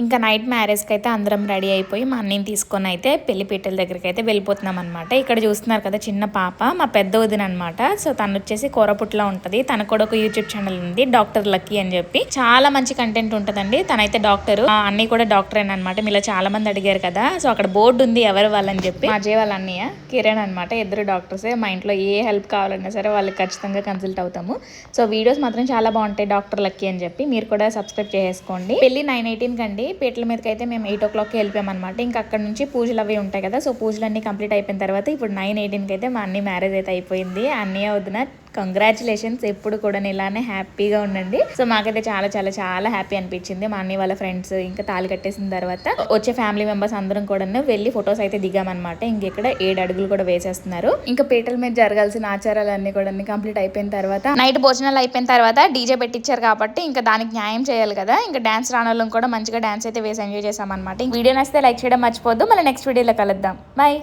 ఇంకా నైట్ మ్యారేజ్కి అయితే అందరం రెడీ అయిపోయి మా అన్నయ్యని తీసుకొని అయితే పెళ్లిపీటల దగ్గరికి అయితే వెళ్ళిపోతున్నాం అనమాట. ఇక్కడ చూస్తున్నారు కదా చిన్న పాప మా పెద్ద వదిన అనమాట. సో తను వచ్చేసి కోరపుట్లా ఉంటది. తనకు కూడా ఒక యూట్యూబ్ ఛానల్ ఉంది, డాక్టర్ లక్కీ అని చెప్పి. చాలా మంచి కంటెంట్ ఉంటదండి. తనైతే డాక్టర్, అన్నయ్య కూడా డాక్టర్ అనమాట. మీలో చాలా మంది అడిగారు కదా, సో అక్కడ బోర్డు ఉంది ఎవరు వాళ్ళని చెప్పి. మా అజయ్ వాళ్ళ అన్నయ్య కిరణ్ అనమాట, ఇద్దరు డాక్టర్సే. మా ఇంట్లో ఏ హెల్ప్ కావాలన్నా సరే వాళ్ళకి ఖచ్చితంగా కన్సల్ట్ అవుతాము. సో వీడియోస్ మాత్రం చాలా బాగుంటాయి డాక్టర్ లక్కీ అని చెప్పి. మీరు కూడా సబ్స్క్రైబ్ చేసుకోండి. పెళ్లి 9:18 కండి. పీటల మీదకి అయితే మేము 8 o'clock వెళ్ళిపోయామన్నమాట. ఇంకా అక్కడ నుంచి పూజలు అవి ఉంటాయి కదా, సో పూజలన్నీ కంప్లీట్ అయిపోయిన తర్వాత ఇప్పుడు 9:18 అయితే మా అన్నయ్య మ్యారేజ్ అయితే అయిపోయింది. అన్నయ్య వదిన కంగ్రాచులేషన్స్. ఎప్పుడు కూడా ఇలానే హ్యాపీగా ఉండండి. సో మాకైతే చాలా చాలా చాలా హ్యాపీ అనిపించింది. మా అన్నయ్య వాళ్ళ ఫ్రెండ్స్ ఇంకా తాళి కట్టేసిన తర్వాత వచ్చే ఫ్యామిలీ మెంబర్స్ అందరం కూడా వెళ్ళి ఫొటోస్ అయితే దిగామన్నమాట. ఇంకెక్కడ 7 అడుగులు కూడా వేసేస్తున్నారు. ఇంకా పీటల మీద జరగాల్సిన ఆచారాలన్నీ కూడా కంప్లీట్ అయిపోయిన తర్వాత నైట్ భోజనాలు అయిపోయిన తర్వాత డీజే పెట్టించారు కాబట్టి ఇంకా దానికి న్యాయం చేయాలి కదా. ఇంకా డాన్స్ రానోళ్ళం కూడా మంచిగా డాన్స్ అయితే వేసి ఎంజాయ్ చేసామన్నమాట. వీడియో నచ్చితే లైక్ చేయడం మర్చిపోద్దు. మళ్ళీ నెక్స్ట్ వీడియోలో కలుద్దాం. బాయ్.